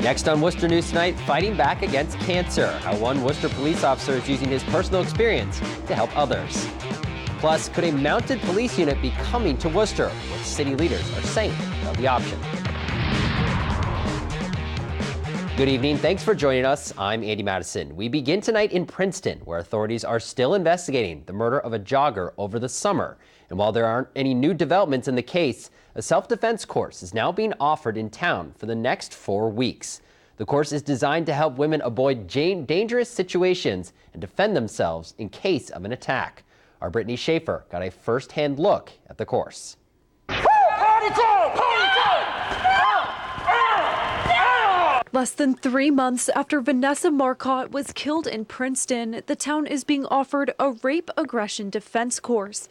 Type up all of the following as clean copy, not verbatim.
Next on Worcester News Tonight, fighting back against cancer. How one Worcester police officer is using his personal experience to help others. Plus, could a mounted police unit be coming to Worcester? What city leaders are saying about the option. Good evening. Thanks for joining us. I'm Andy Madison. We begin tonight in Princeton, where authorities are still investigating the murder of a jogger over the summer. And while there aren't any new developments in the case, a self-defense course is now being offered in town for the next 4 weeks. The course is designed to help women avoid dangerous situations and defend themselves in case of an attack. Our Brittany Schaefer got a first-hand look at the course. Less than 3 months after Vanessa Marcotte was killed in Princeton, the town is being offered a rape aggression defense course.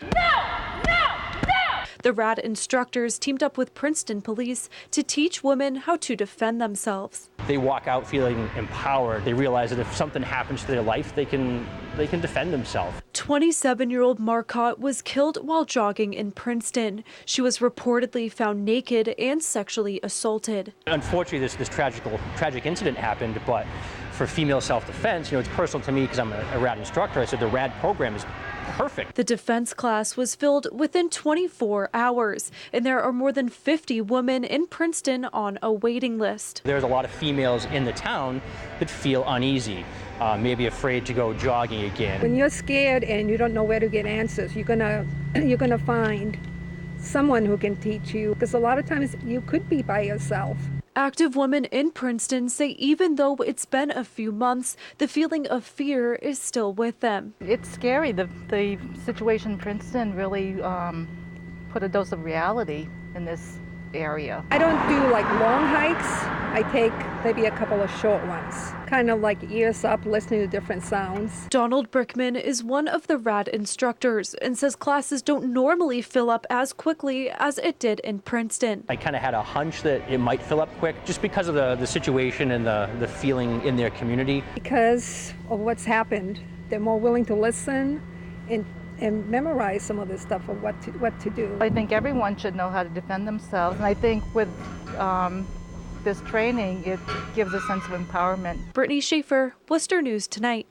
The RAD instructors teamed up with Princeton police to teach women how to defend themselves. They walk out feeling empowered. They realize that if something happens to their life, they can defend themselves. 27-year-old Marcotte was killed while jogging in Princeton. She was reportedly found naked and sexually assaulted. Unfortunately, this tragic incident happened, but for female self-defense, it's personal to me because I'm a RAD instructor. I said the RAD program is perfect. The defense class was filled within 24 hours, and there are more than 50 women in Princeton on a waiting list. There's a lot of females in the town that feel uneasy, maybe afraid to go jogging again. When you're scared and you don't know where to get answers, you're gonna find someone who can teach you, because a lot of times you could be by yourself. Active women in Princeton say even though it's been a few months, the feeling of fear is still with them. It's scary. The situation in Princeton really put a dose of reality in this area. I don't do like long hikes. I take maybe a couple of short ones, kind of like ears up, listening to different sounds. Donald Brickman is one of the RAD instructors and says classes don't normally fill up as quickly as it did in Princeton. I kind of had a hunch that it might fill up quick just because of the situation and the feeling in their community. Because of what's happened, they're more willing to listen and memorize some of this stuff of what to do. I think everyone should know how to defend themselves, and I think with this training, it gives a sense of empowerment. Brittany Schaefer, Worcester News Tonight.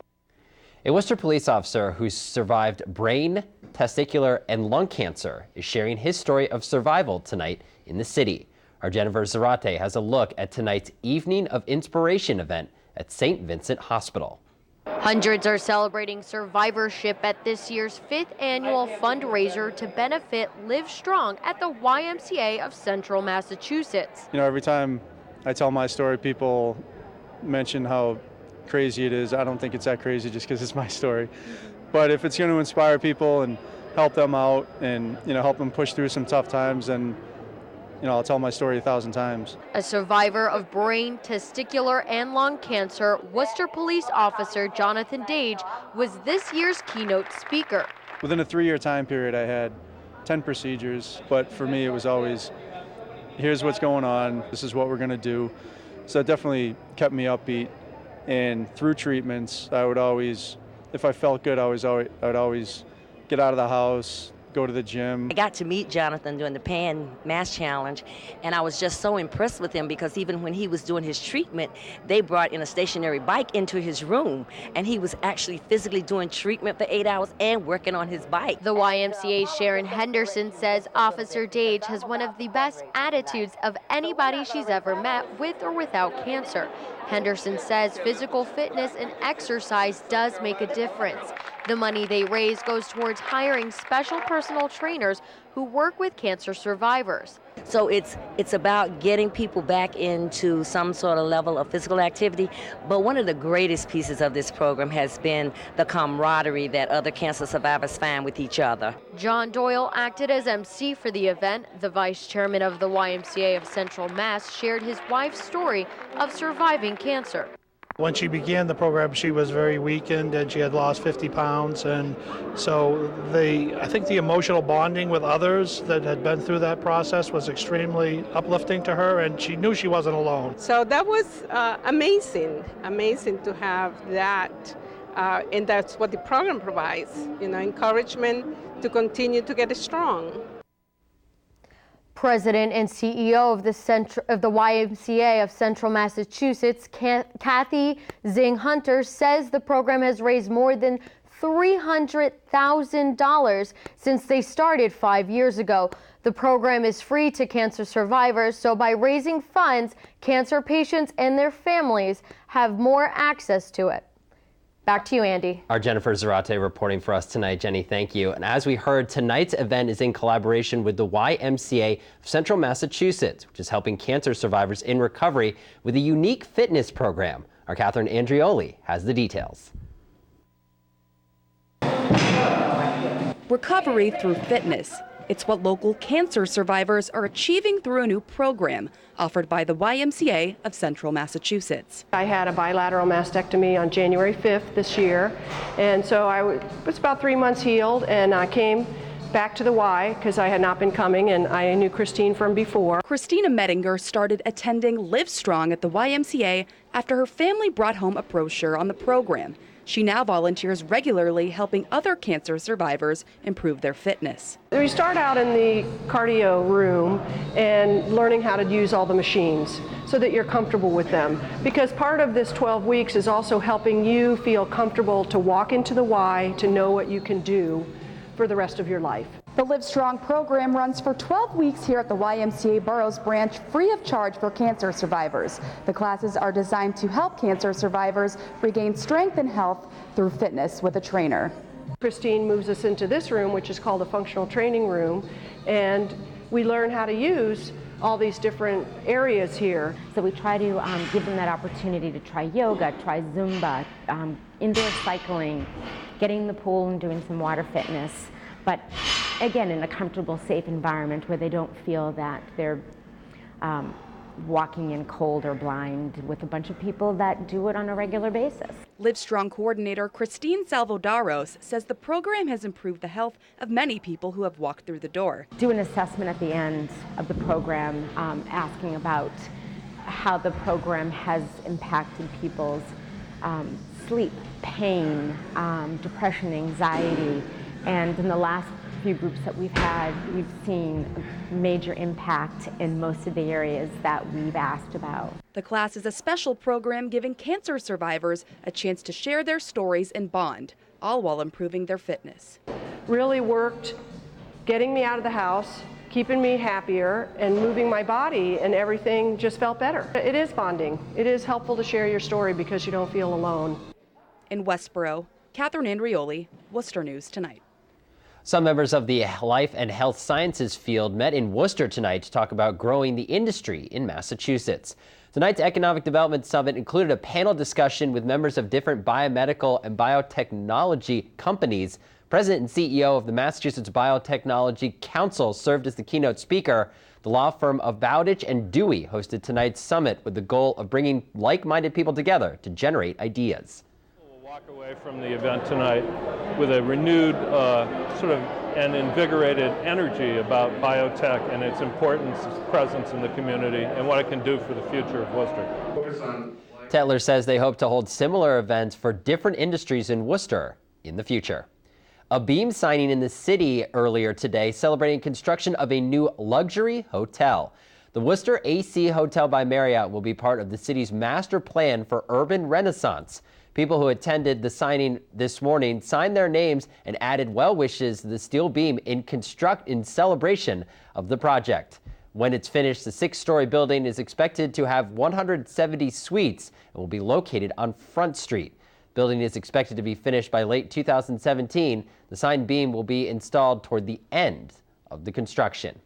A Worcester police officer who survived brain, testicular, and lung cancer is sharing his story of survival tonight in the city. Our Jennifer Zarate has a look at tonight's Evening of Inspiration event at St. Vincent Hospital. Hundreds are celebrating survivorship at this year's 5th annual fundraiser to benefit Livestrong at the YMCA of Central Massachusetts. Every time I tell my story, people mention how crazy it is. I don't think it's that crazy just because it's my story. But if it's going to inspire people and help them out and, help them push through some tough times, then I'll tell my story 1,000 times. A survivor of brain, testicular, and lung cancer, Worcester police officer Jonathan Dage was this year's keynote speaker. Within a 3-year time period, I had 10 procedures, but for me, it was always, here's what's going on, this is what we're going to do. So it definitely kept me upbeat. And through treatments, I would always, if I felt good, I would always get out of the house, go to the gym. I got to meet Jonathan during the Pan Mass Challenge, and I was just so impressed with him because even when he was doing his treatment, they brought in a stationary bike into his room, and he was actually physically doing treatment for 8 hours and working on his bike. The YMCA's Sharon Henderson says Officer Dage has one of the best attitudes of anybody she's ever met with or without cancer. Henderson says physical fitness and exercise does make a difference. The money they raise goes towards hiring special personal trainers who work with cancer survivors. So it's about getting people back into some sort of level of physical activity. But one of the greatest pieces of this program has been the camaraderie that other cancer survivors find with each other. John Doyle acted as MC for the event. The vice chairman of the YMCA of Central Mass shared his wife's story of surviving cancer. When she began the program, she was very weakened and she had lost 50 pounds. And so I think the emotional bonding with others that had been through that process was extremely uplifting to her, and she knew she wasn't alone. So that was amazing to have that. And that's what the program provides, encouragement to continue to get strong. President and CEO of the YMCA of Central Massachusetts, Kathy Zing-Hunter, says the program has raised more than $300,000 since they started 5 years ago. The program is free to cancer survivors, so by raising funds, cancer patients and their families have more access to it. Back to you, Andy. Our Jennifer Zarate reporting for us tonight. Jenny, thank you. And as we heard, tonight's event is in collaboration with the YMCA of Central Massachusetts, which is helping cancer survivors in recovery with a unique fitness program. Our Catherine Andrioli has the details. Recovery through fitness. It's what local cancer survivors are achieving through a new program offered by the YMCA of Central Massachusetts. I had a bilateral mastectomy on January 5th this year, and so I was about 3 months healed, and I came back to the Y because I had not been coming, and I knew Christine from before. KRISTINA MEDINGER started attending Livestrong at the YMCA after her family brought home a brochure on the program. She now volunteers regularly helping other cancer survivors improve their fitness. We start out in the cardio room and learning how to use all the machines so that you're comfortable with them. Because part of this 12 weeks is also helping you feel comfortable to walk into the Y, to know what you can do for the rest of your life. The Livestrong program runs for 12 weeks here at the YMCA Burroughs branch, free of charge for cancer survivors. The classes are designed to help cancer survivors regain strength and health through fitness with a trainer. Christine moves us into this room, which is called a functional training room, and we learn how to use all these different areas here. So we try to give them that opportunity to try yoga, try Zumba, indoor cycling, getting in the pool and doing some water fitness. But again, in a comfortable, safe environment where they don't feel that they're walking in cold or blind with a bunch of people that do it on a regular basis. Livestrong coordinator Christine Salvodaros says the program has improved the health of many people who have walked through the door. Do an assessment at the end of the program asking about how the program has impacted people's sleep, pain, depression, anxiety. And in the last few groups that we've had, we've seen a major impact in most of the areas that we've asked about. The class is a special program giving cancer survivors a chance to share their stories and bond, all while improving their fitness. Really worked getting me out of the house, keeping me happier, and moving my body, and everything just felt better. It is bonding. It is helpful to share your story because you don't feel alone. In Westboro, Catherine Andrioli, Worcester News Tonight. Some members of the life and health sciences field met in Worcester tonight to talk about growing the industry in Massachusetts. Tonight's Economic Development Summit included a panel discussion with members of different biomedical and biotechnology companies. President and CEO of the Massachusetts Biotechnology Council served as the keynote speaker. The law firm of Bowditch and Dewey hosted tonight's summit with the goal of bringing like-minded people together to generate ideas. We'll walk away from the event tonight with a renewed and invigorated energy about biotech and its importance, its presence in the community, and what it can do for the future of Worcester. Tetler says they hope to hold similar events for different industries in Worcester in the future. A beam signing in the city earlier today celebrating construction of a new luxury hotel. The Worcester AC Hotel by Marriott will be part of the city's master plan for urban renaissance. People who attended the signing this morning signed their names and added well wishes to the steel beam in celebration of the project. When it's finished, the 6-story building is expected to have 170 suites and will be located on Front Street. The building is expected to be finished by late 2017. The sign beam will be installed toward the end of the construction.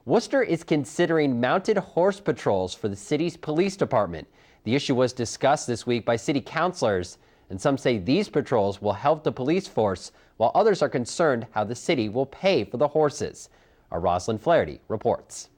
Worcester is considering mounted horse patrols for the city's police department. The issue was discussed this week by city councilors, and some say these patrols will help the police force, while others are concerned how the city will pay for the horses. Our Rosalind Flaherty reports.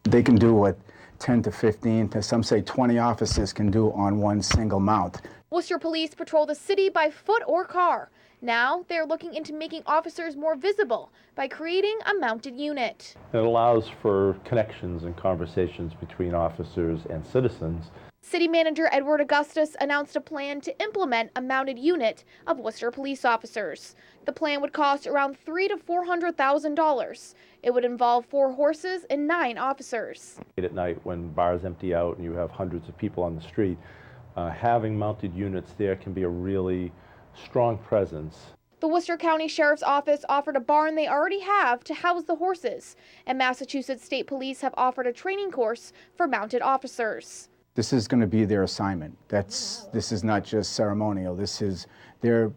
They can do what 10 to 15 to some say 20 officers can do on one single mount. Worcester police patrol the city by foot or car. Now they're looking into making officers more visible by creating a mounted unit. It allows for connections and conversations between officers and citizens. City Manager Edward Augustus announced a plan to implement a mounted unit of Worcester police officers. The plan would cost around $300,000 to $400,000. It would involve 4 horses and 9 officers. Late at night when bars empty out and you have hundreds of people on the street, having mounted units there can be a really strong presence. The Worcester County Sheriff's Office offered a barn they already have to house the horses, and Massachusetts State Police have offered a training course for mounted officers. This is going to be their assignment. This is not just ceremonial. This is they're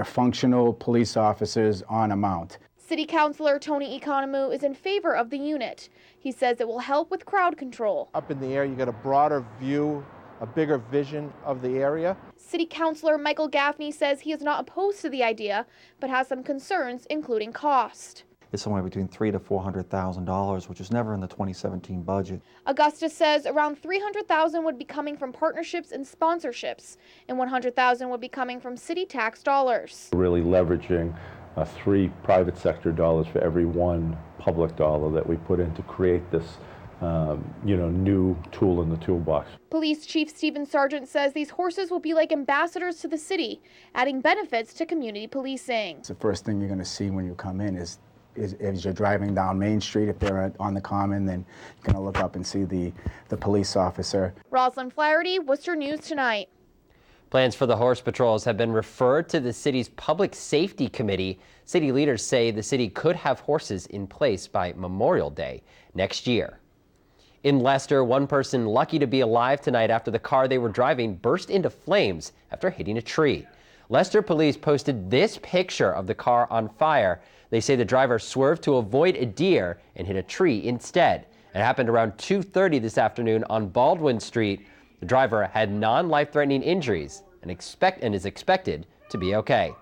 functional police officers on a mount. City Councilor Tony Economou is in favor of the unit. He says it will help with crowd control. Up in the air, you get a broader view, a bigger vision of the area. City Councilor Michael Gaffney says he is not opposed to the idea, but has some concerns, including cost. It's somewhere between $300,000 to $400,000, which was never in the 2017 budget. Augustus says around $300,000 would be coming from partnerships and sponsorships, and $100,000 would be coming from city tax dollars. Really leveraging 3 private sector dollars for every 1 public dollar that we put in to create this new tool in the toolbox. Police Chief Stephen Sargent says these horses will be like ambassadors to the city, adding benefits to community policing. It's the first thing you're going to see when you come in is as you're driving down Main Street, if they're on the Common, then you're going to look up and see the police officer. Rosalind Flaherty, Worcester News Tonight. Plans for the horse patrols have been referred to the city's Public Safety Committee. City leaders say the city could have horses in place by Memorial Day next year. In Leicester, one person lucky to be alive tonight after the car they were driving burst into flames after hitting a tree. Leicester police posted this picture of the car on fire. They say the driver swerved to avoid a deer and hit a tree instead. It happened around 2:30 this afternoon on Baldwin Street. The driver had non-life-threatening injuries and is expected to be okay.